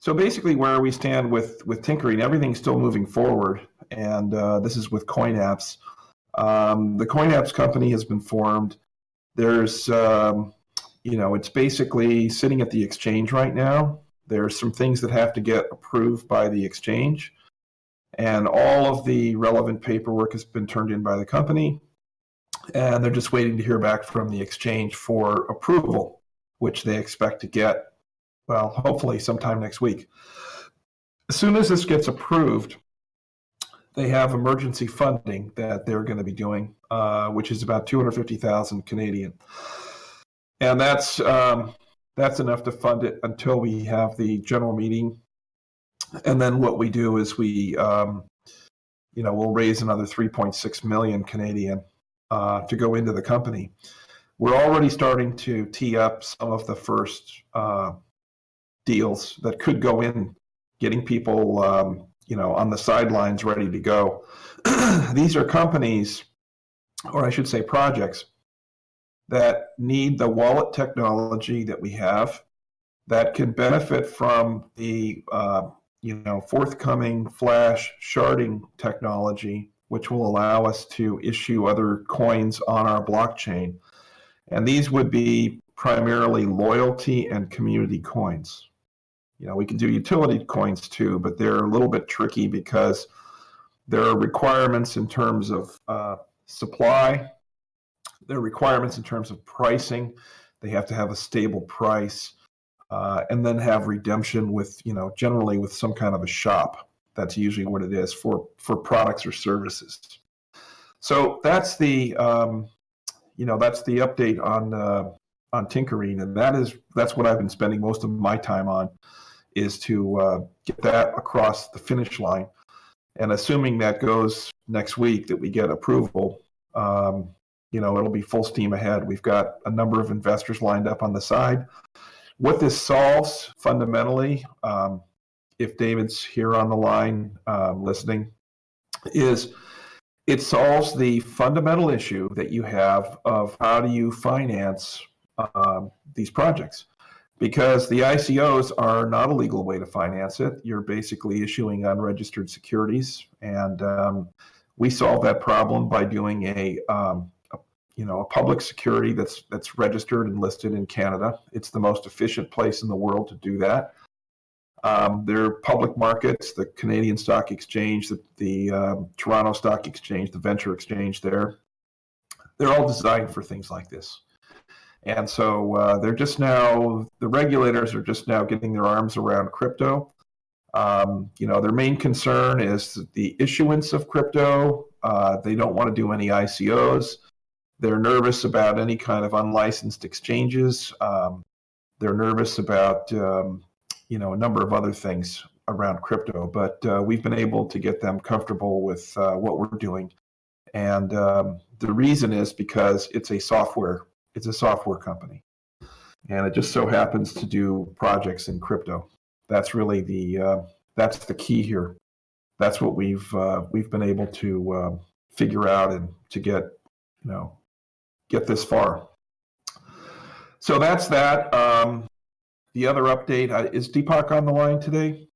So basically, where we stand with tinkering, everything's still moving forward, and this is with coin apps. The coin apps company has been formed. There's, it's basically sitting at the exchange right now. There's some things that have to get approved by the exchange, and all of the relevant paperwork has been turned in by the company, and they're just waiting to hear back from the exchange for approval, which they expect to get, well, hopefully sometime next week. As soon as this gets approved, they have emergency funding that they're going to be doing, which is about 250,000 Canadian, and that's enough to fund it until we have the general meeting. And then what we do is we'll raise another 3.6 million Canadian to go into the company. We're already starting to tee up some of the first deals that could go in, getting people on the sidelines ready to go. These are companies, or I should say projects, that need the wallet technology that we have, that can benefit from the forthcoming flash sharding technology, which will allow us to issue other coins on our blockchain. And these would be primarily loyalty and community coins. We can do utility coins too, but they're a little bit tricky because there are requirements in terms of supply. There are requirements in terms of pricing. They have to have a stable price, and then have redemption with, generally with some kind of a shop. That's usually what it is for products or services. So that's the update on tinkering, and that's what I've been spending most of my time on, is to get that across the finish line. And assuming that goes next week, that we get approval, it'll be full steam ahead. We've got a number of investors lined up on the side. What this solves fundamentally, if David's here on the line listening, is it solves the fundamental issue that you have of how do you finance these projects. Because the ICOs are not a legal way to finance it. You're basically issuing unregistered securities, and we solve that problem by doing a public security that's registered and listed in Canada. It's the most efficient place in the world to do that. There are public markets, the Canadian Stock Exchange, the Toronto Stock Exchange, the Venture Exchange there. They're all designed for things like this. And so the regulators are just now getting their arms around crypto. Their main concern is the issuance of crypto. They don't want to do any ICOs. They're nervous about any kind of unlicensed exchanges. They're nervous about, a number of other things around crypto. But we've been able to get them comfortable with what we're doing. And the reason is because it's a software company, and it just so happens to do projects in crypto. That's really that's the key here. That's what we've been able to figure out and to get this far. So that's that. The other update is Deepak on the line today?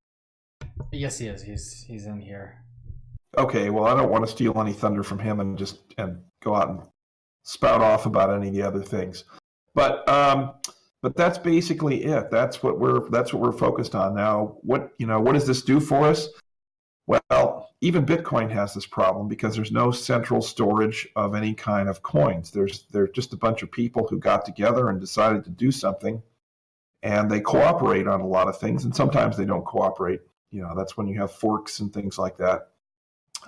Yes, he is. He's in here. Okay. Well, I don't want to steal any thunder from him and go out and spout off about any of the other things, but that's basically it. That's what we're focused on now. What does this do for us? Well, even Bitcoin has this problem because there's no central storage of any kind of coins. There's just a bunch of people who got together and decided to do something, and they cooperate on a lot of things, and sometimes they don't cooperate. That's when you have forks and things like that.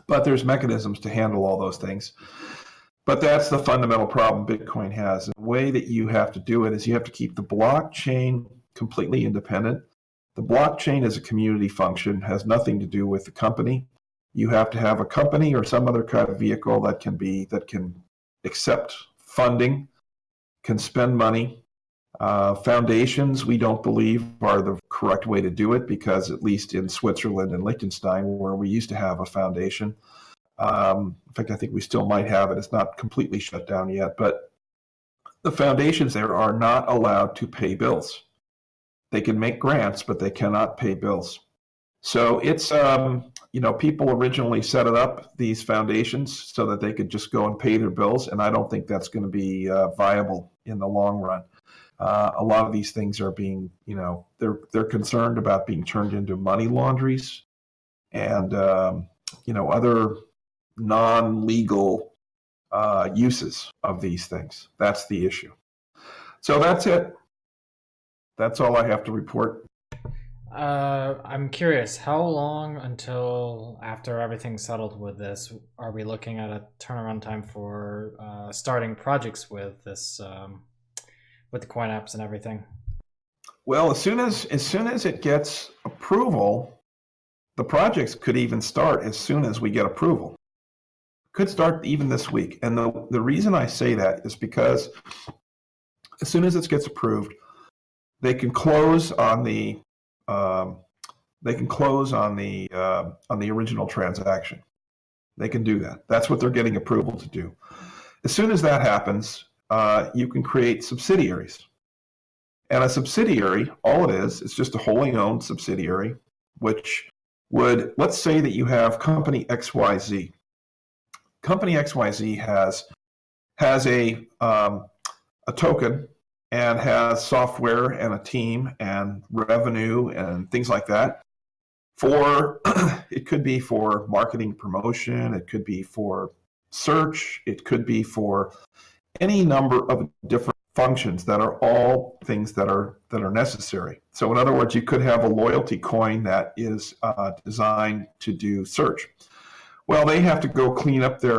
But there's mechanisms to handle all those things. But that's the fundamental problem Bitcoin has. And the way that you have to do it is you have to keep the blockchain completely independent. The blockchain is a community function, has nothing to do with the company. You have to have a company or some other kind of vehicle that can accept funding, can spend money. Foundations, we don't believe, are the correct way to do it, because at least in Switzerland and Liechtenstein, where we used to have a foundation, in fact, I think we still might have it. It's not completely shut down yet, but the foundations there are not allowed to pay bills. They can make grants, but they cannot pay bills. So it's, people originally set it up, these foundations, so that they could just go and pay their bills. And I don't think that's going to be viable in the long run. A lot of these things are being, they're concerned about being turned into money laundries and, other non-legal uses of these things. That's the issue. So that's it. That's all I have to report. I'm curious, how long until after everything's settled with this are we looking at a turnaround time for starting projects with this, with the coin apps and everything? Well, as soon as it gets approval, the projects could even start as soon as we get approval. Could start even this week. And the reason I say that is because as soon as it gets approved, they can close on the original transaction. They can do that. That's what they're getting approval to do. As soon as that happens, you can create subsidiaries. And a subsidiary, all it is just a wholly owned subsidiary, which would, let's say that you have company XYZ. Company XYZ has a token and has software and a team and revenue and things like that. It could be for marketing promotion, it could be for search, it could be for any number of different functions that are all things that are necessary. So in other words, you could have a loyalty coin that is designed to do search. Well, they have to go clean up their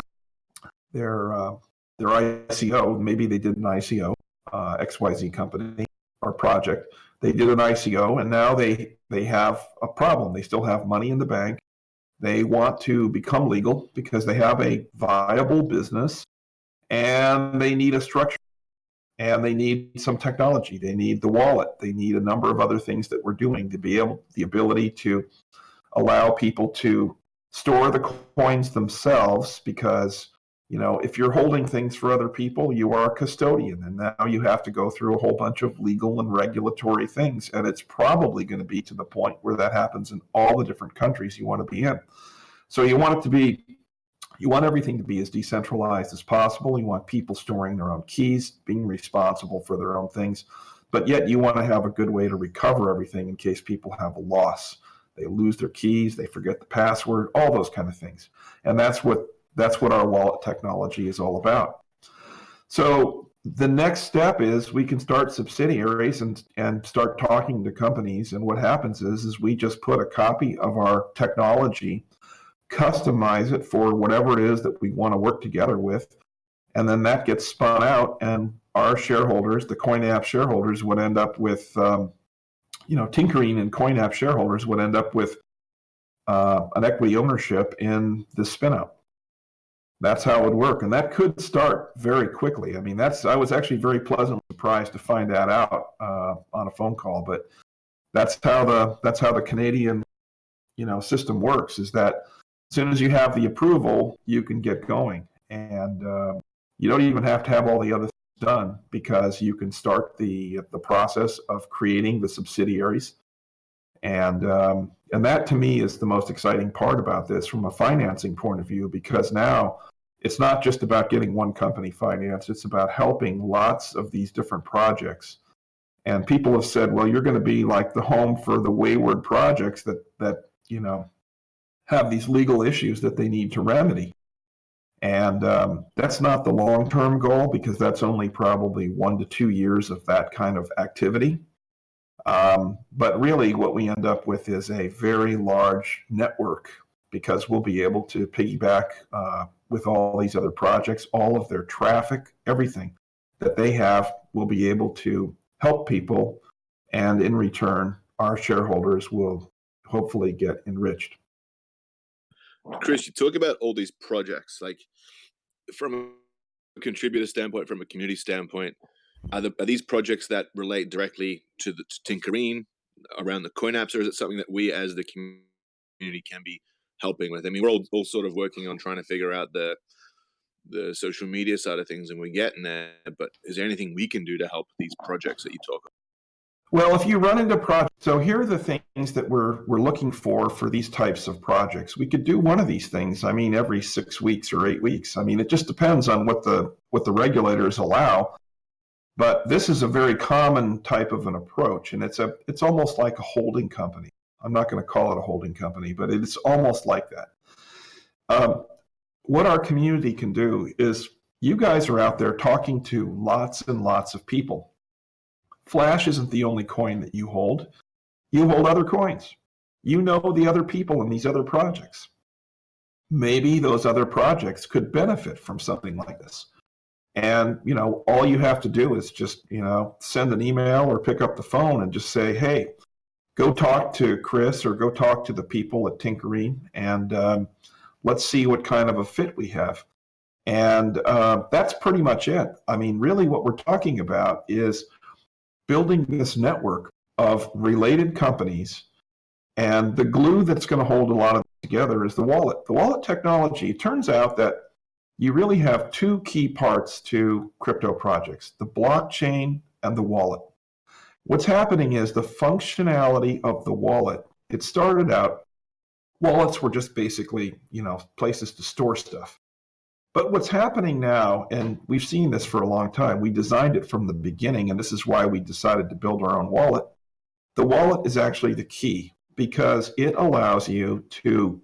ICO. Maybe they did an ICO, XYZ company or project. They did an ICO, and now they have a problem. They still have money in the bank. They want to become legal because they have a viable business, and they need a structure, and they need some technology. They need the wallet. They need a number of other things that we're doing to be the ability to allow people to store the coins themselves, because if you're holding things for other people, you are a custodian, and now you have to go through a whole bunch of legal and regulatory things, and it's probably going to be to the point where that happens in all the different countries you want to be in. So you want everything to be as decentralized as possible. You want people storing their own keys, being responsible for their own things, but yet you want to have a good way to recover everything in case people have a loss. They lose their keys, they forget the password, all those kind of things. And that's what our wallet technology is all about. So the next step is we can start subsidiaries and start talking to companies. And what happens is we just put a copy of our technology, customize it for whatever it is that we want to work together with, and then that gets spun out, and our shareholders, the CoinApp shareholders, would end up with, tinkering and CoinApp shareholders would end up with an equity ownership in the spinout. That's how it would work, and that could start very quickly. I mean, I was actually very pleasantly surprised to find that out on a phone call. But that's how the Canadian system works. Is that as soon as you have the approval, you can get going, and you don't even have to have all the other things done, because you can start the process of creating the subsidiaries. And that to me is the most exciting part about this from a financing point of view, because now it's not just about getting one company financed, it's about helping lots of these different projects. And people have said, well, you're going to be like the home for the wayward projects that have these legal issues that they need to remedy. And that's not the long-term goal, because that's only probably 1 to 2 years of that kind of activity. But really what we end up with is a very large network, because we'll be able to piggyback with all these other projects, all of their traffic, everything that they have, will be able to help people. And in return, our shareholders will hopefully get enriched. Chris, you talk about all these projects, like from a contributor standpoint, from a community standpoint, are these projects that relate directly to Tinkerine around the coin apps, or is it something that we as the community can be helping with? I mean, we're all sort of working on trying to figure out the social media side of things, and we're getting there, but is there anything we can do to help these projects that you talk about? Well, if you run into projects, so here are the things that we're looking for these types of projects. We could do one of these things, I mean, every 6 weeks or 8 weeks. I mean, it just depends on what the regulators allow. But this is a very common type of an approach, and it's almost like a holding company. I'm not going to call it a holding company, but it's almost like that. What our community can do is, you guys are out there talking to lots and lots of people. Flash isn't the only coin that you hold. You hold other coins. You know the other people in these other projects. Maybe those other projects could benefit from something like this. And, all you have to do is just, send an email or pick up the phone and just say, hey, go talk to Chris or go talk to the people at Tinkerine, and let's see what kind of a fit we have. And that's pretty much it. I mean, really what we're talking about is building this network of related companies, and the glue that's going to hold a lot of it together is the wallet. The wallet technology, it turns out that you really have two key parts to crypto projects, the blockchain and the wallet. What's happening is the functionality of the wallet. It started out, wallets were just basically, places to store stuff. But what's happening now, and we've seen this for a long time, we designed it from the beginning, and this is why we decided to build our own wallet. The wallet is actually the key, because it allows you to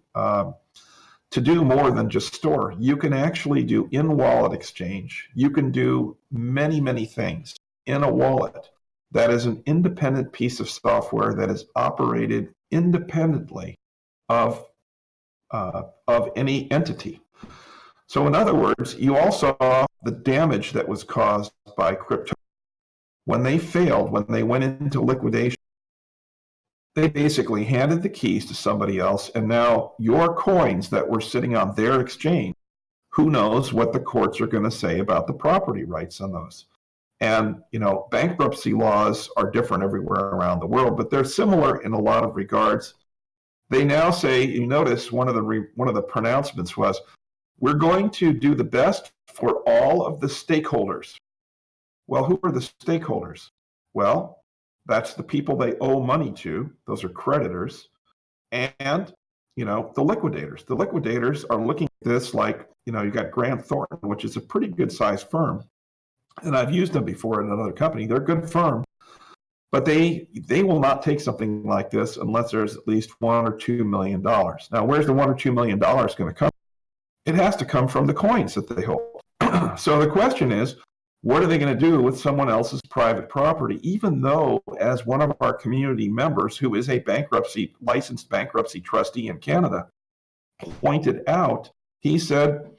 do more than just store. You can actually do in-wallet exchange. You can do many, many things in a wallet that is an independent piece of software that is operated independently of any entity. So in other words, you all saw the damage that was caused by crypto. When they failed, when they went into liquidation, they basically handed the keys to somebody else, and now your coins that were sitting on their exchange, who knows what the courts are going to say about the property rights on those. And, bankruptcy laws are different everywhere around the world, but they're similar in a lot of regards. They now say, you notice one of the pronouncements was, we're going to do the best for all of the stakeholders. Well, who are the stakeholders? Well, that's the people they owe money to. Those are creditors. And, the liquidators. The liquidators are looking at this like, you got Grant Thornton, which is a pretty good sized firm. And I've used them before in another company. They're a good firm. But they will not take something like this unless there's at least $1 or $2 million. Now, where's the $1 or $2 million going to come? It has to come from the coins that they hold. So the question is, what are they going to do with someone else's private property? Even though, as one of our community members, who is a licensed bankruptcy trustee in Canada, pointed out, he said,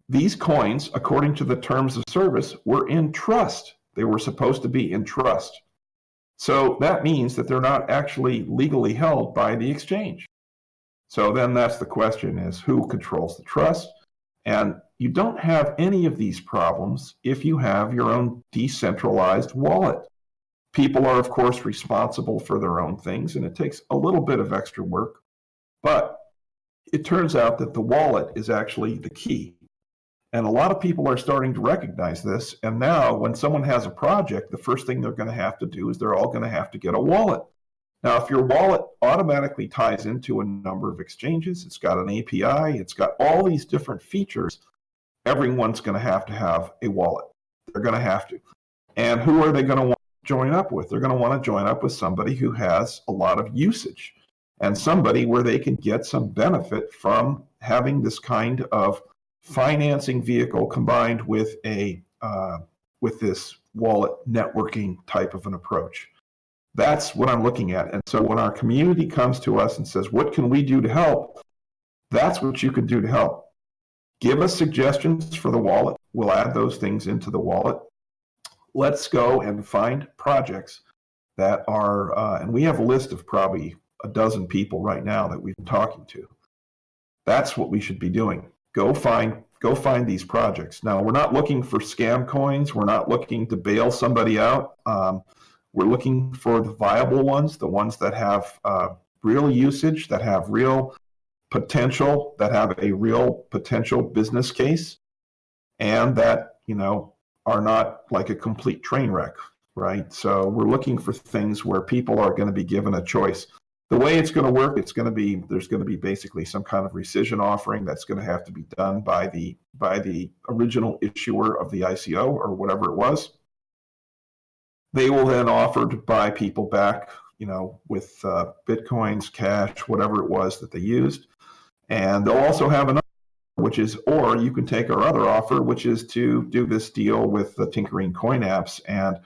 these coins, according to the terms of service, were in trust. They were supposed to be in trust. So that means that they're not actually legally held by the exchange. So then that's the question, is who controls the trust? And you don't have any of these problems if you have your own decentralized wallet. People are, of course, responsible for their own things, and it takes a little bit of extra work. But it turns out that the wallet is actually the key. And a lot of people are starting to recognize this. And now when someone has a project, the first thing they're going to have to do is they're all going to have to get a wallet. Now, if your wallet automatically ties into a number of exchanges, it's got an API, it's got all these different features, everyone's going to have a wallet. They're going to have to. And who are they going to want to join up with? They're going to want to join up with somebody who has a lot of usage, and somebody where they can get some benefit from having this kind of financing vehicle combined with with this wallet networking type of an approach. That's what I'm looking at. And so when our community comes to us and says, what can we do to help? That's what you can do to help. Give us suggestions for the wallet. We'll add those things into the wallet. Let's go and find projects that are, and we have a list of probably a dozen people right now that we've been talking to. That's what we should be doing. Go find these projects. Now, we're not looking for scam coins. We're not looking to bail somebody out. We're looking for the viable ones, the ones that have real usage, that have real potential, that have a real potential business case, and that, are not like a complete train wreck. right? So we're looking for things where people are going to be given a choice. The way it's going to work, there's going to be basically some kind of rescission offering that's going to have to be done by the original issuer of the ICO or whatever it was. They will then offer to buy people back, with Bitcoins, cash, whatever it was that they used. And they'll also have another, which is, or you can take our other offer, which is to do this deal with the Tinkering Coin apps, and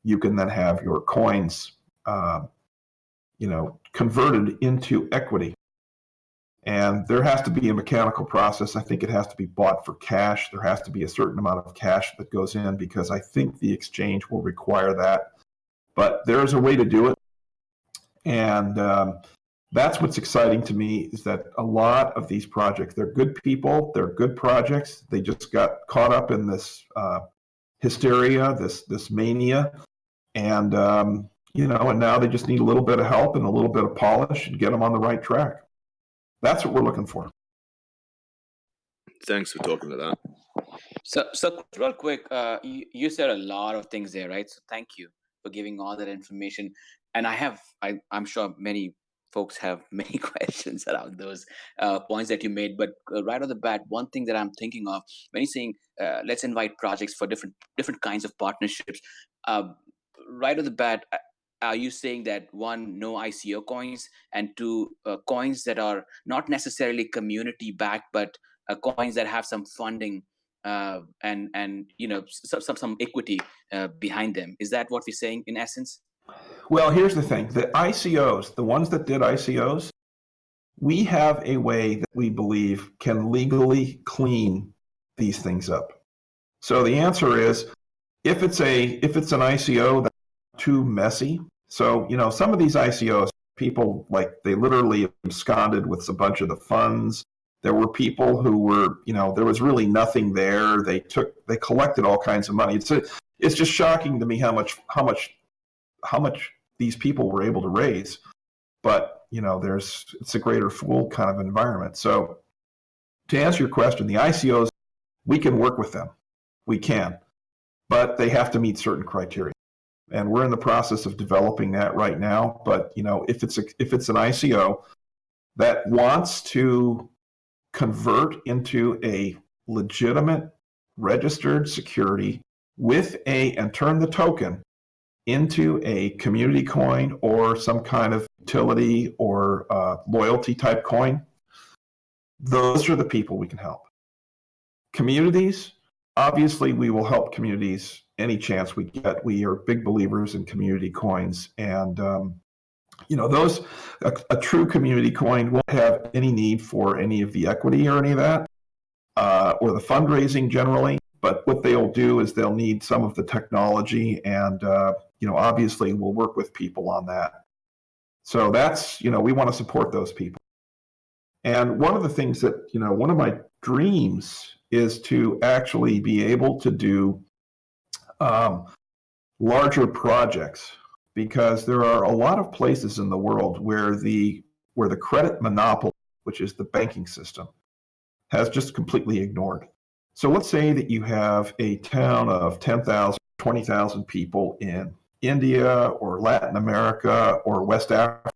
you can then have your coins, converted into equity. And there has to be a mechanical process. I think it has to be bought for cash. There has to be a certain amount of cash that goes in because I think the exchange will require that. But there is a way to do it. And that's what's exciting to me, is that a lot of these projects, they're good people, they're good projects. They just got caught up in this hysteria, this mania. And, and now they just need a little bit of help and a little bit of polish and get them on the right track. That's what we're looking for. Thanks for talking to that. So real quick, you said a lot of things there, right? So thank you for giving all that information. And I'm sure many folks have many questions around those points that you made. But right off the bat, one thing that I'm thinking of when you're saying let's invite projects for different kinds of partnerships, right off the bat, are you saying that one, no ICO coins, and two, coins that are not necessarily community backed, but coins that have some funding and some equity behind them? Is that what we're saying in essence? Well, here's the thing: the ICOs, the ones that did ICOs, we have a way that we believe can legally clean these things up. So the answer is, if it's an ICO that's too messy. So, some of these ICOs, people, they literally absconded with a bunch of the funds. There were people who were, there was really nothing there. They collected all kinds of money. It's just shocking to me how much these people were able to raise. But, it's a greater fool kind of environment. So to answer your question, the ICOs, we can work with them. We can, but they have to meet certain criteria. And we're in the process of developing that right now. But, if it's an ICO that wants to convert into a legitimate registered security and turn the token into a community coin or some kind of utility or loyalty type coin, those are the people we can help. Communities, obviously we will help communities any chance we get. We are big believers in community coins, and a true community coin won't have any need for any of the equity or any of that, or the fundraising generally. But what they'll do is they'll need some of the technology, and obviously we'll work with people on that. So that's, we want to support those people. And one of the things that, one of my dreams is to actually be able to do larger projects, because there are a lot of places in the world where the credit monopoly, which is the banking system, has just completely ignored. So let's say that you have a town of 10,000, 20,000 people in India or Latin America or West Africa,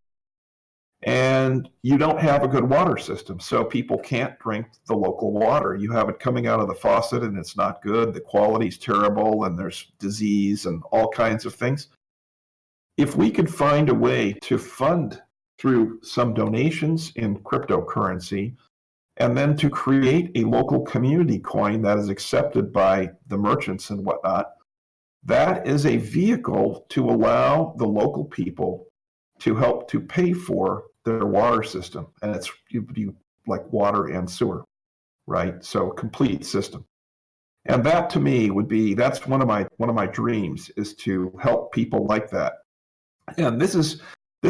and you don't have a good water system, so people can't drink the local water. You have it coming out of the faucet and it's not good, the quality's terrible, and there's disease and all kinds of things. If we could find a way to fund through some donations in cryptocurrency, and then to create a local community coin that is accepted by the merchants and whatnot, that is a vehicle to allow the local people to help to pay for their water system. And it's like water and sewer, right? So complete system. And that to me that's one of my dreams, is to help people like that. And this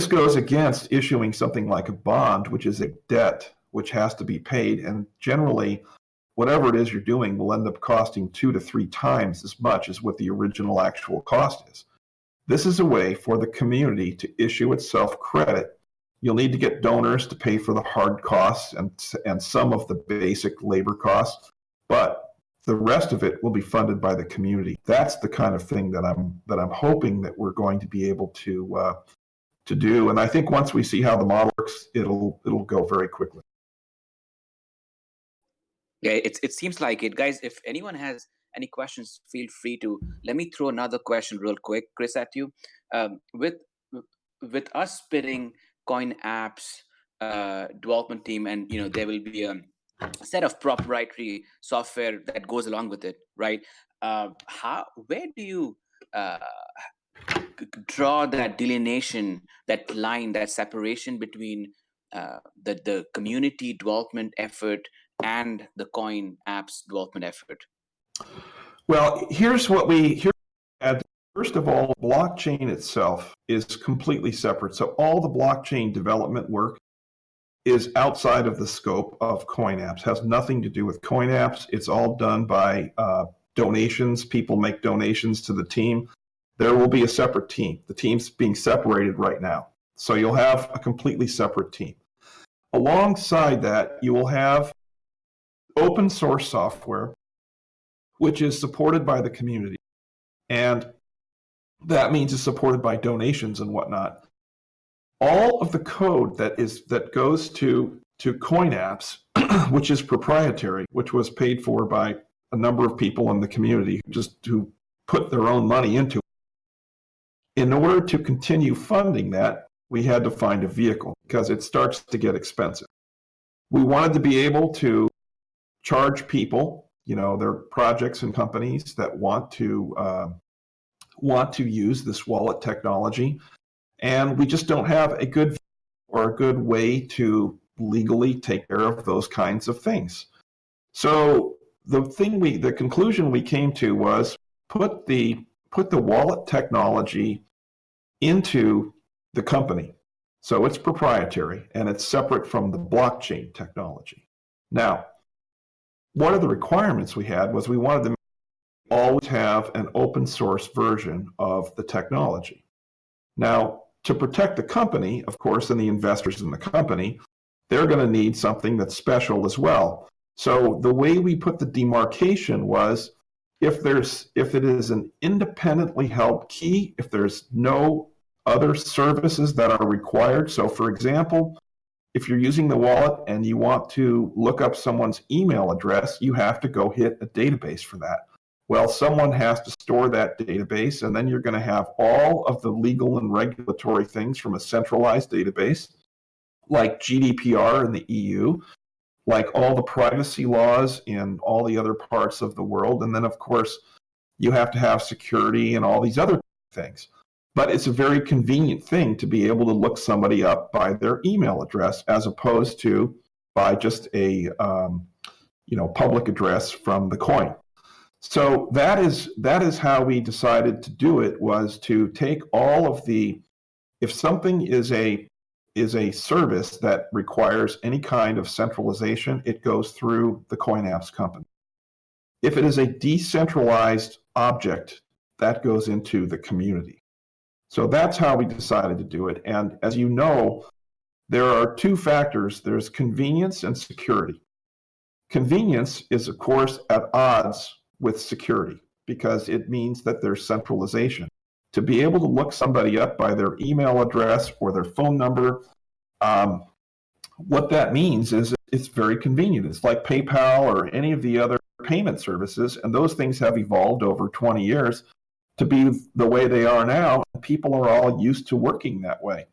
goes against issuing something like a bond, which is a debt which has to be paid. And generally, whatever it is you're doing will end up costing 2 to 3 times as much as what the original actual cost is. This is a way for the community to issue itself credit. You'll need to get donors to pay for the hard costs and some of the basic labor costs, but the rest of it will be funded by the community. That's the kind of thing that I'm hoping that we're going to be able to do. And I think once we see how the model works, it'll go very quickly. Yeah, it seems like it, guys. If anyone has any questions, feel free to. Let me throw another question real quick, Chris, at you. With us spitting Coin Apps development team, and there will be a set of proprietary software that goes along with it, right? Where do you draw that delineation, that line, that separation between the community development effort and the Coin Apps development effort? Well, here's what we had. First of all, blockchain itself is completely separate. So all the blockchain development work is outside of the scope of Coin Apps, has nothing to do with Coin Apps. It's all done by donations. People make donations to the team. There will be a separate team. The team's being separated right now. So you'll have a completely separate team. Alongside that, you will have open source software, which is supported by the community. And that means it's supported by donations and whatnot. All of the code that goes to Coin Apps, which is proprietary, which was paid for by a number of people in the community who put their own money into it. In order to continue funding that, we had to find a vehicle because it starts to get expensive. We wanted to be able to charge people, their projects and companies that want to use this wallet technology, and we just don't have a good way to legally take care of those kinds of things. So the conclusion we came to was put the wallet technology into the company. So it's proprietary and it's separate from the blockchain technology. Now, one of the requirements we had was we wanted to always have an open source version of the technology. Now, to protect the company, of course, and the investors in the company, they're going to need something that's special as well. So the way we put the demarcation was if it is an independently held key, if there's no other services that are required. So for example, if you're using the wallet and you want to look up someone's email address, you have to go hit a database for that. Well, someone has to store that database, and then you're going to have all of the legal and regulatory things from a centralized database, like GDPR in the EU, like all the privacy laws in all the other parts of the world. And then, of course, you have to have security and all these other things. But it's a very convenient thing to be able to look somebody up by their email address as opposed to by just a public address from the coin. So that is how we decided to do it, was to take all of if something is a service that requires any kind of centralization, it goes through the Coin Apps company. If it is a decentralized object, that goes into the community. So that's how we decided to do it. And as you know, there are two factors. There's convenience and security. Convenience is, of course, at odds with security because it means that there's centralization. To be able to look somebody up by their email address or their phone number, what that means is it's very convenient. It's like PayPal or any of the other payment services, and those things have evolved over 20 years to be the way they are now. People are all used to working that way.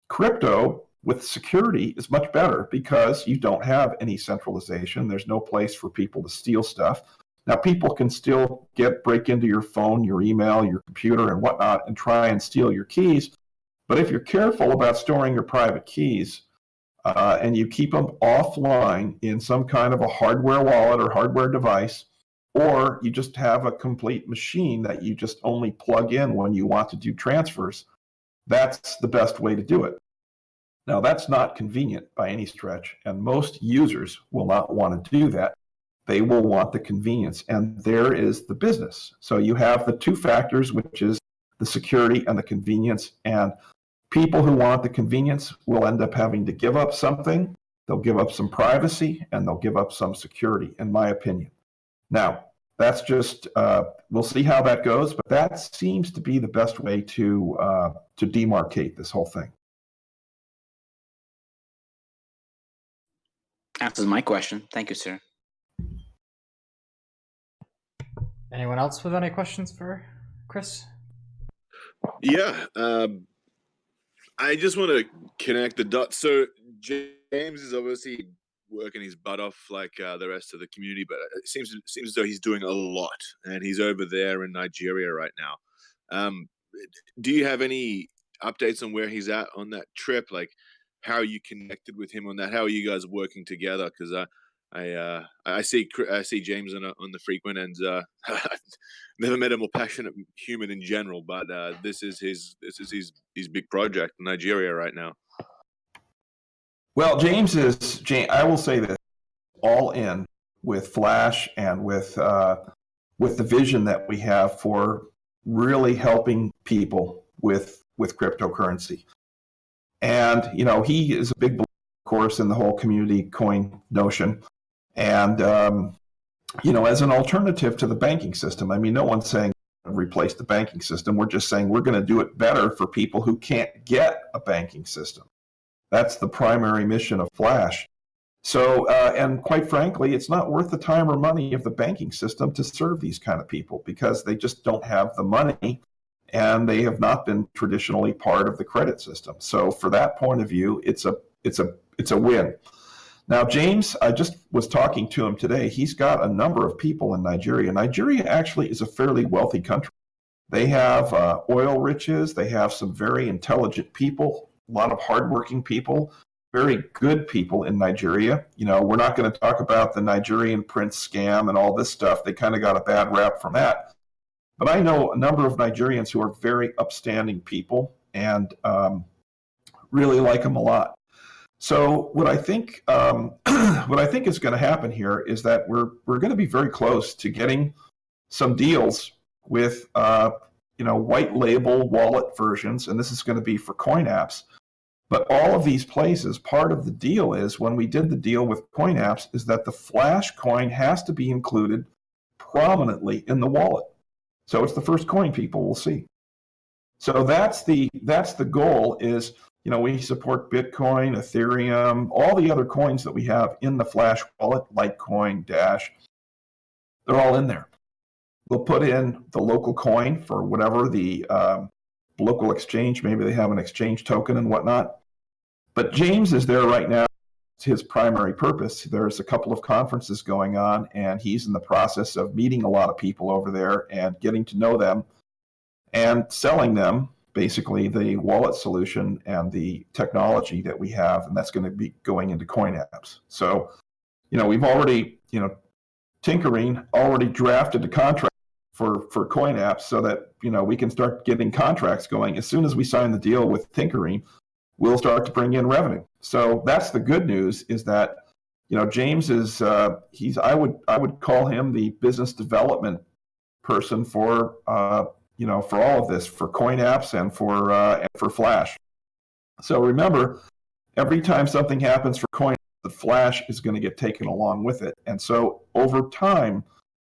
Crypto with security is much better because you don't have any centralization. There's no place for people to steal stuff. Now, people can still break into your phone, your email, your computer, and whatnot, and try and steal your keys. But if you're careful about storing your private keys and you keep them offline in some kind of a hardware wallet or hardware device, or you just have a complete machine that you just only plug in when you want to do transfers, that's the best way to do it. Now, that's not convenient by any stretch, and most users will not want to do that. They will want the convenience, and there is the business. So you have the two factors, which is the security and the convenience, and people who want the convenience will end up having to give up something. They'll give up some privacy, and they'll give up some security, in my opinion. Now, that's just we'll see how that goes, but that seems to be the best way to demarcate this whole thing. Answers my question. Thank you, sir. Anyone else with any questions for Chris? Yeah, I just want to connect the dots. So James is obviously working his butt off like the rest of the community, but it seems as though he's doing a lot, and he's over there in Nigeria right now. Do you have any updates on where he's at on that trip? Like, how are you connected with him on that? How are you guys working together? Because I see James on the frequent, and I've never met a more passionate human in general. But this is his big project in Nigeria right now. Well, I will say this, all in with Flash and with the vision that we have for really helping people with cryptocurrency. And, he is a big believer, of course, in the whole community coin notion. And, as an alternative to the banking system, I mean, no one's saying replace the banking system. We're just saying we're going to do it better for people who can't get a banking system. That's the primary mission of Flash. So, and quite frankly, it's not worth the time or money of the banking system to serve these kind of people because they just don't have the money and they have not been traditionally part of the credit system. So for that point of view, it's a win. Now, James, I just was talking to him today. He's got a number of people in Nigeria. Nigeria actually is a fairly wealthy country. They have oil riches. They have some very intelligent people, a lot of hardworking people, very good people in Nigeria. We're not going to talk about the Nigerian prince scam and all this stuff. They kind of got a bad rap from that. But I know a number of Nigerians who are very upstanding people and really like them a lot. So what I think is going to happen here is that we're going to be very close to getting some deals with white label wallet versions, and this is going to be for coin apps. But all of these places, part of the deal is when we did the deal with coin apps is that the Flash coin has to be included prominently in the wallet. So it's the first coin people will see. So that's the goal is, we support Bitcoin, Ethereum, all the other coins that we have in the Flash wallet, Litecoin, Dash, they're all in there. We'll put in the local coin for whatever the local exchange, maybe they have an exchange token and whatnot. But James is there right now. It's his primary purpose. There's a couple of conferences going on, and he's in the process of meeting a lot of people over there and getting to know them and selling them basically the wallet solution and the technology that we have, and that's going to be going into coin apps. So, we've already, Tinkering already drafted a contract for coin apps so that, we can start getting contracts going. As soon as we sign the deal with Tinkering, we'll start to bring in revenue. So that's the good news is that, James is, I would call him the business development person for for all of this, for coin apps and for Flash. So remember, every time something happens for coin, the Flash is going to get taken along with it. And so over time,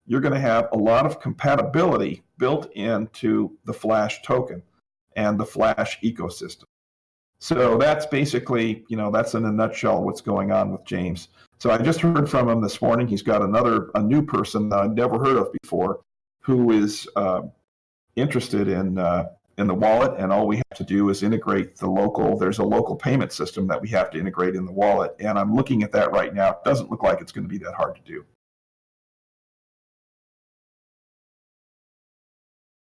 you're going to have a lot of compatibility built into the Flash token and the Flash ecosystem. So that's basically, that's in a nutshell what's going on with James. So I just heard from him this morning. He's got a new person that I'd never heard of before who is interested in the wallet, and all we have to do is integrate there's a local payment system that we have to integrate in the wallet, and I'm looking at that right now. It doesn't look like it's going to be that hard to do.